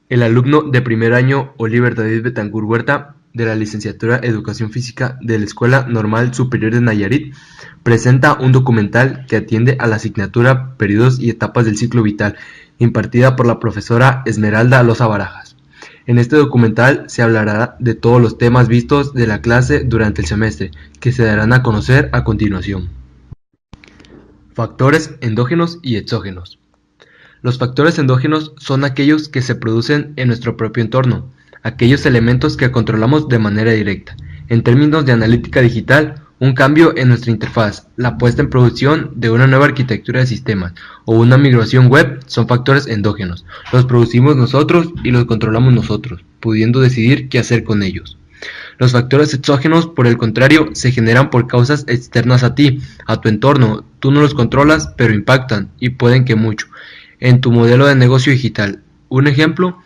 El alumno de primer año Oliver David Betancur Huerta, de la Licenciatura Educación Física de la Escuela Normal Superior de Nayarit, presenta un documental que atiende a la asignatura Periodos y Etapas del Ciclo Vital, impartida por la profesora Esmeralda Loza Barajas. En este documental se hablará de todos los temas vistos de la clase durante el semestre, que se darán a conocer a continuación. Factores endógenos y exógenos. Los factores endógenos son aquellos que se producen en nuestro propio entorno, aquellos elementos que controlamos de manera directa. En términos de analítica digital, un cambio en nuestra interfaz, la puesta en producción de una nueva arquitectura de sistemas o una migración web son factores endógenos. Los producimos nosotros y los controlamos nosotros, pudiendo decidir qué hacer con ellos. Los factores exógenos, por el contrario, se generan por causas externas a ti, a tu entorno. Tú no los controlas, pero impactan, y pueden que mucho, en tu modelo de negocio digital. Un ejemplo,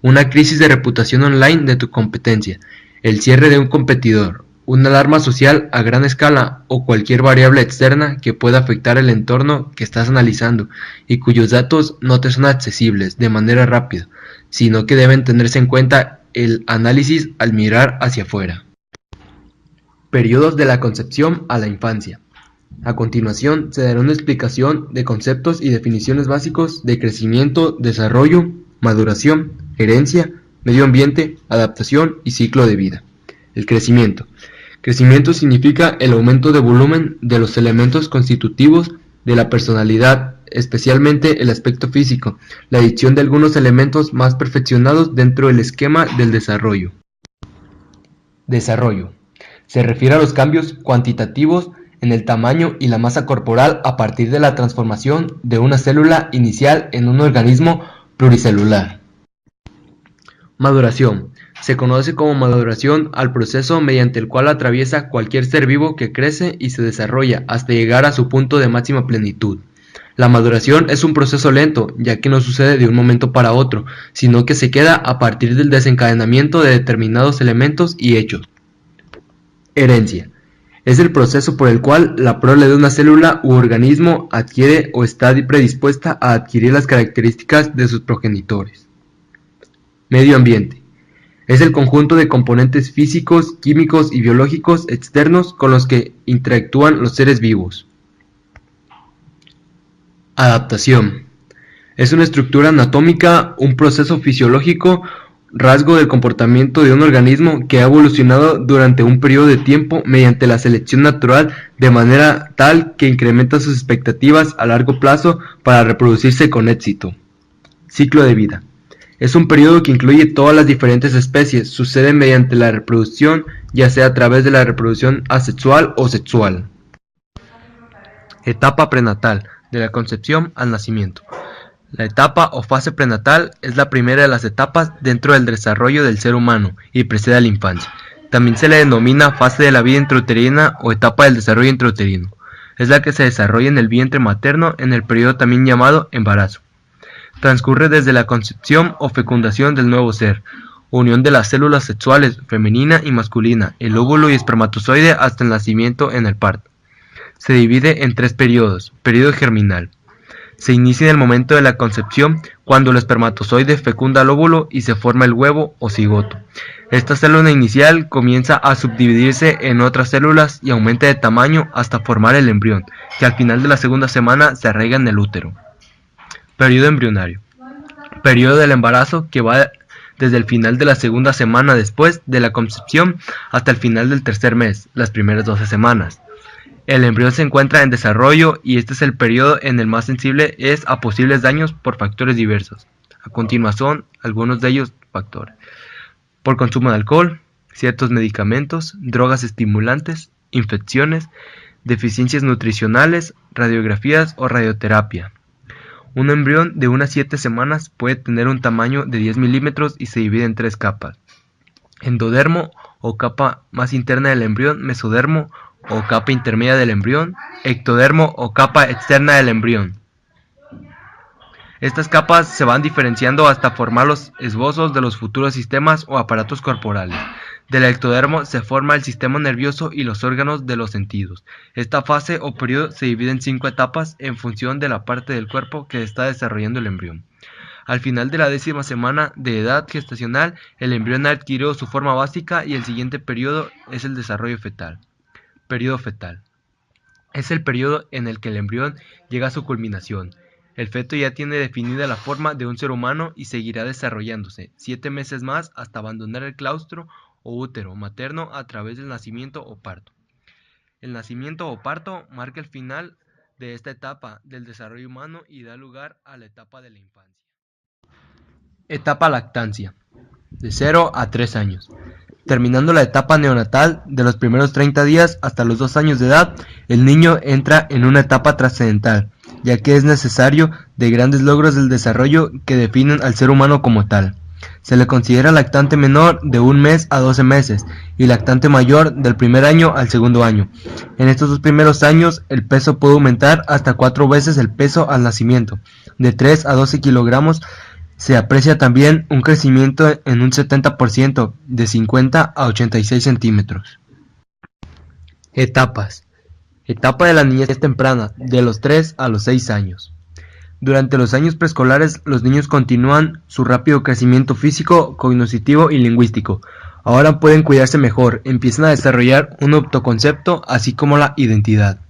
una crisis de reputación online de tu competencia, el cierre de un competidor, una alarma social a gran escala o cualquier variable externa que pueda afectar el entorno que estás analizando y cuyos datos no te son accesibles de manera rápida, sino que deben tenerse en cuenta el análisis al mirar hacia afuera. Periodos de la concepción a la infancia. A continuación se dará una explicación de conceptos y definiciones básicos de crecimiento, desarrollo, maduración, herencia, medio ambiente, adaptación y ciclo de vida. El crecimiento. Crecimiento significa el aumento de volumen de los elementos constitutivos de la personalidad, especialmente el aspecto físico, la adición de algunos elementos más perfeccionados dentro del esquema del desarrollo. Desarrollo. Se refiere a los cambios cuantitativos en el tamaño y la masa corporal a partir de la transformación de una célula inicial en un organismo pluricelular. Maduración. Se conoce como maduración al proceso mediante el cual atraviesa cualquier ser vivo que crece y se desarrolla hasta llegar a su punto de máxima plenitud. La maduración es un proceso lento, ya que no sucede de un momento para otro, sino que se queda a partir del desencadenamiento de determinados elementos y hechos. Herencia. Es el proceso por el cual la prole de una célula u organismo adquiere o está predispuesta a adquirir las características de sus progenitores. Medio ambiente. Es el conjunto de componentes físicos, químicos y biológicos externos con los que interactúan los seres vivos. Adaptación. Es una estructura anatómica, un proceso fisiológico, rasgo del comportamiento de un organismo que ha evolucionado durante un periodo de tiempo mediante la selección natural de manera tal que incrementa sus expectativas a largo plazo para reproducirse con éxito. Ciclo de vida. Es un periodo que incluye todas las diferentes especies, sucede mediante la reproducción, ya sea a través de la reproducción asexual o sexual. Etapa prenatal, de la concepción al nacimiento. La etapa o fase prenatal es la primera de las etapas dentro del desarrollo del ser humano y precede a la infancia. También se le denomina fase de la vida intrauterina o etapa del desarrollo intrauterino. Es la que se desarrolla en el vientre materno en el periodo también llamado embarazo. Transcurre desde la concepción o fecundación del nuevo ser, unión de las células sexuales femenina y masculina, el óvulo y espermatozoide hasta el nacimiento en el parto. Se divide en 3 periodos. Periodo germinal. Se inicia en el momento de la concepción, cuando el espermatozoide fecunda el óvulo y se forma el huevo o cigoto. Esta célula inicial comienza a subdividirse en otras células y aumenta de tamaño hasta formar el embrión, que al final de la segunda semana se arraiga en el útero. Periodo embrionario. Periodo del embarazo que va desde el final de la segunda semana después de la concepción hasta el final del tercer mes, las primeras 12 semanas. El embrión se encuentra en desarrollo y este es el periodo en el más sensible es a posibles daños por factores diversos. A continuación, algunos de ellos factores. Por consumo de alcohol, ciertos medicamentos, drogas estimulantes, infecciones, deficiencias nutricionales, radiografías o radioterapia. Un embrión de unas 7 semanas puede tener un tamaño de 10 milímetros y se divide en 3 capas. Endodermo o capa más interna del embrión, mesodermo o capa intermedia del embrión, ectodermo o capa externa del embrión. Estas capas se van diferenciando hasta formar los esbozos de los futuros sistemas o aparatos corporales. Del ectodermo se forma el sistema nervioso y los órganos de los sentidos. Esta fase o periodo se divide en 5 etapas en función de la parte del cuerpo que está desarrollando el embrión. Al final de la 10ª semana de edad gestacional, el embrión adquirió su forma básica y el siguiente periodo es el desarrollo fetal. Periodo fetal. Es el periodo en el que el embrión llega a su culminación. El feto ya tiene definida la forma de un ser humano y seguirá desarrollándose 7 meses más hasta abandonar el claustro o útero materno a través del nacimiento o parto. El nacimiento o parto marca el final de esta etapa del desarrollo humano y da lugar a la etapa de la infancia. Etapa lactancia, de 0 a 3 años. Terminando la etapa neonatal, de los primeros 30 días hasta los 2 años de edad, el niño entra en una etapa trascendental, ya que es necesario de grandes logros del desarrollo que definen al ser humano como tal. Se le considera lactante menor de 1 mes a 12 meses y lactante mayor del primer año al segundo año. En estos 2 primeros años, el peso puede aumentar hasta 4 veces el peso al nacimiento, de 3 a 12 kilogramos. Se aprecia también un crecimiento en un 70%, de 50 a 86 centímetros. Etapas. Etapa de la niñez temprana, de los 3 a los 6 años. Durante los años preescolares, los niños continúan su rápido crecimiento físico, cognitivo y lingüístico. Ahora pueden cuidarse mejor, empiezan a desarrollar un autoconcepto, así como la identidad.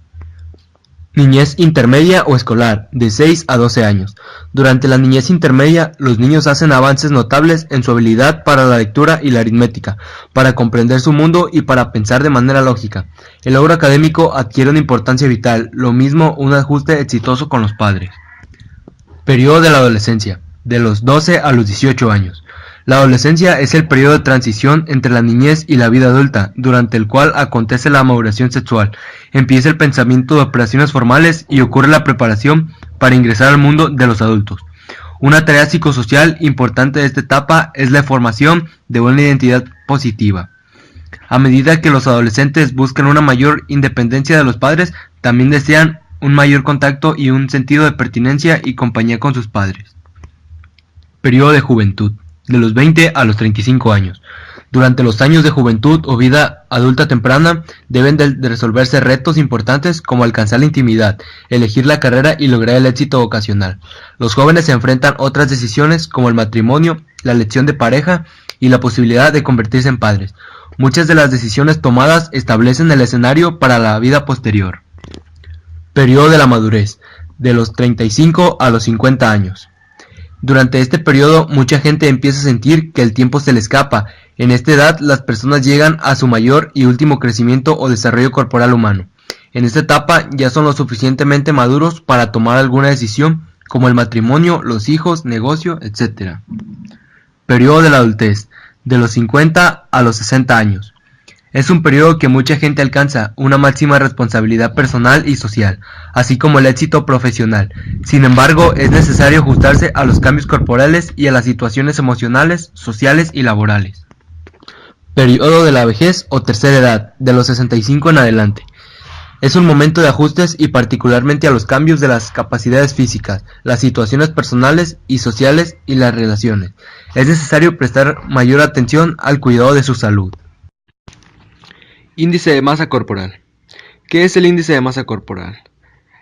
Niñez intermedia o escolar, de 6 a 12 años. Durante la niñez intermedia, los niños hacen avances notables en su habilidad para la lectura y la aritmética, para comprender su mundo y para pensar de manera lógica. El logro académico adquiere una importancia vital, lo mismo un ajuste exitoso con los padres. Periodo de la adolescencia, de los 12 a los 18 años. La adolescencia es el periodo de transición entre la niñez y la vida adulta, durante el cual acontece la maduración sexual, empieza el pensamiento de operaciones formales y ocurre la preparación para ingresar al mundo de los adultos. Una tarea psicosocial importante de esta etapa es la formación de una identidad positiva. A medida que los adolescentes buscan una mayor independencia de los padres, también desean un mayor contacto y un sentido de pertinencia y compañía con sus padres. Periodo de juventud, de los 20 a los 35 años. Durante los años de juventud o vida adulta temprana deben de resolverse retos importantes como alcanzar la intimidad, elegir la carrera y lograr el éxito vocacional. Los jóvenes se enfrentan otras decisiones como el matrimonio, la elección de pareja y la posibilidad de convertirse en padres. Muchas de las decisiones tomadas establecen el escenario para la vida posterior. Periodo de la madurez, de los 35 a los 50 años. Durante este periodo, mucha gente empieza a sentir que el tiempo se le escapa. En esta edad, las personas llegan a su mayor y último crecimiento o desarrollo corporal humano. En esta etapa ya son lo suficientemente maduros para tomar alguna decisión, como el matrimonio, los hijos, negocio, etc. Periodo de la adultez, de los 50 a los 60 años. Es un periodo que mucha gente alcanza una máxima responsabilidad personal y social, así como el éxito profesional. Sin embargo, es necesario ajustarse a los cambios corporales y a las situaciones emocionales, sociales y laborales. Periodo de la vejez o tercera edad, de los 65 en adelante. Es un momento de ajustes y particularmente a los cambios de las capacidades físicas, las situaciones personales y sociales y las relaciones. Es necesario prestar mayor atención al cuidado de su salud. Índice de masa corporal. ¿Qué es el índice de masa corporal?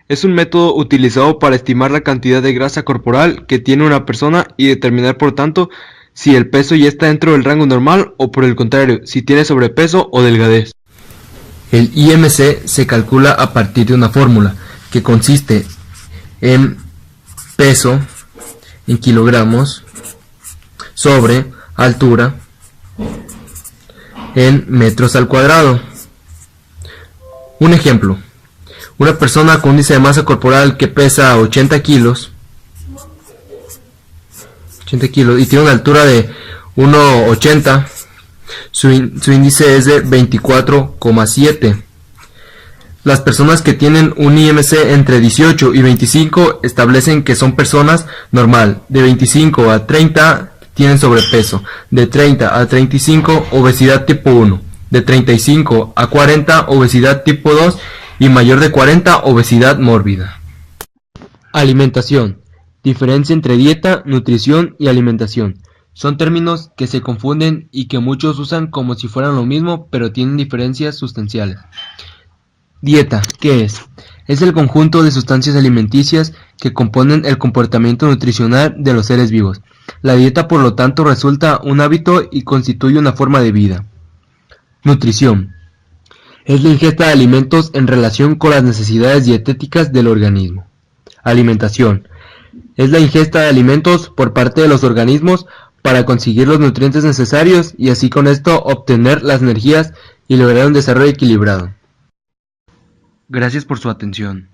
Es un método utilizado para estimar la cantidad de grasa corporal que tiene una persona y determinar, por tanto, si el peso ya está dentro del rango normal o, por el contrario, si tiene sobrepeso o delgadez. El IMC se calcula a partir de una fórmula que consiste en peso en kilogramos sobre altura en metros al cuadrado. Un ejemplo: una persona con un índice de masa corporal que pesa 80 kilos y tiene una altura de 1,80, su índice es de 24,7. Las personas que tienen un IMC entre 18 y 25 establecen que son personas normal. De 25 a 30 tienen sobrepeso, de 30 a 35 obesidad tipo 1, de 35 a 40 obesidad tipo 2 y mayor de 40 obesidad mórbida. Alimentación. Diferencia entre dieta, nutrición y alimentación. Son términos que se confunden y que muchos usan como si fueran lo mismo, pero tienen diferencias sustanciales. Dieta, ¿qué es? Es el conjunto de sustancias alimenticias que componen el comportamiento nutricional de los seres vivos. La dieta, por lo tanto, resulta un hábito y constituye una forma de vida. Nutrición. Es la ingesta de alimentos en relación con las necesidades dietéticas del organismo. Alimentación. Es la ingesta de alimentos por parte de los organismos para conseguir los nutrientes necesarios y así con esto obtener las energías y lograr un desarrollo equilibrado. Gracias por su atención.